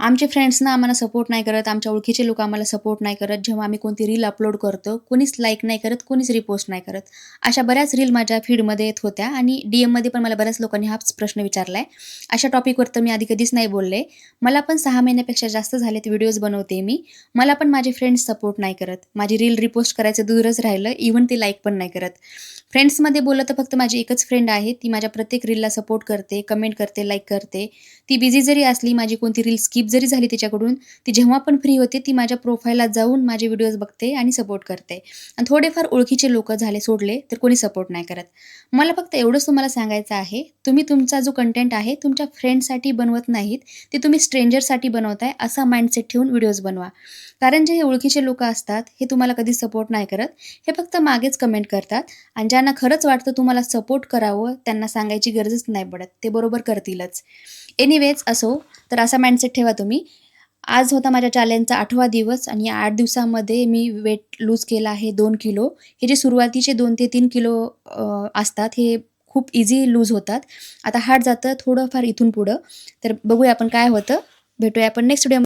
आमचे फ्रेंड्स ना आम्हाला सपोर्ट नाही करत, आमच्या ओळखीचे लोकं आम्हाला सपोर्ट नाही करत. जेव्हा आम्ही कोणती रील अपलोड करतो, कोणीच लाईक नाही करत, कोणीच रिपोस्ट नाही करत. अशा बऱ्याच रील माझ्या फीडमध्ये येत होत्या आणि डी-एममध्ये पण मला बऱ्याच लोकांनी हाच प्रश्न विचारलाय. अशा टॉपिकवर तर मी आधी कधीच नाही बोलले. मला पण 6 महिन्यापेक्षा जास्त झालेत व्हिडिओज बनवते मी. मला पण माझे फ्रेंड्स सपोर्ट नाही करत. माझी रील रिपोस्ट करायचं दूरच राहिलं, इव्हन ती लाईक पण नाही करत. फ्रेंड्समध्ये बोललं तर फक्त माझी एकच फ्रेंड आहे. ती माझ्या प्रत्येक रीलला सपोर्ट करते, कमेंट करते, लाईक करते. ती बिझी जरी असली, माझी कोणती रील स्किप जरी झाली तिच्याकडून, ती जेव्हा पण फ्री होते, ती माझ्या प्रोफाईलला जाऊन माझे व्हिडिओज बघते आणि सपोर्ट करते. आणि थोडेफार ओळखीचे लोकं झाले सोडले, तर कोणी सपोर्ट नाही करत. मला फक्त एवढंच तुम्हाला सांगायचं आहे, तुम्ही तुमचा जो कंटेंट आहे, तुमच्या फ्रेंड्ससाठी बनवत नाहीत, ते तुम्ही स्ट्रेंजरसाठी बनवताय, असा माइंडसेट ठेवून व्हिडिओज बनवा. कारण जे हे ओळखीचे लोकं असतात, हे तुम्हाला कधी सपोर्ट नाही करत. हे फक्त मागेच कमेंट करतात आणि ज्यांना खरंच वाटतं तुम्हाला सपोर्ट करावं, त्यांना सांगायची गरजच नाही पडत. ते बरोबर करतीलच. एनिवेज असो, तर असा माइंडसेट ठेवा तुम्ही. आज होता माझ्या चॅलेंजचा 8वा दिवस आणि या 8 दिवसामध्ये मी वेट लूज केला आहे 2 किलो. हे जे सुरुवातीचे 2 ते 3 किलो असतात, हे खूप इझी लूज होतात. आता हार्ड जातं थोडंफार इथून पुढं. तर बघूया आपण काय होतं. भेटूया आपण नेक्स्ट व्हिडिओ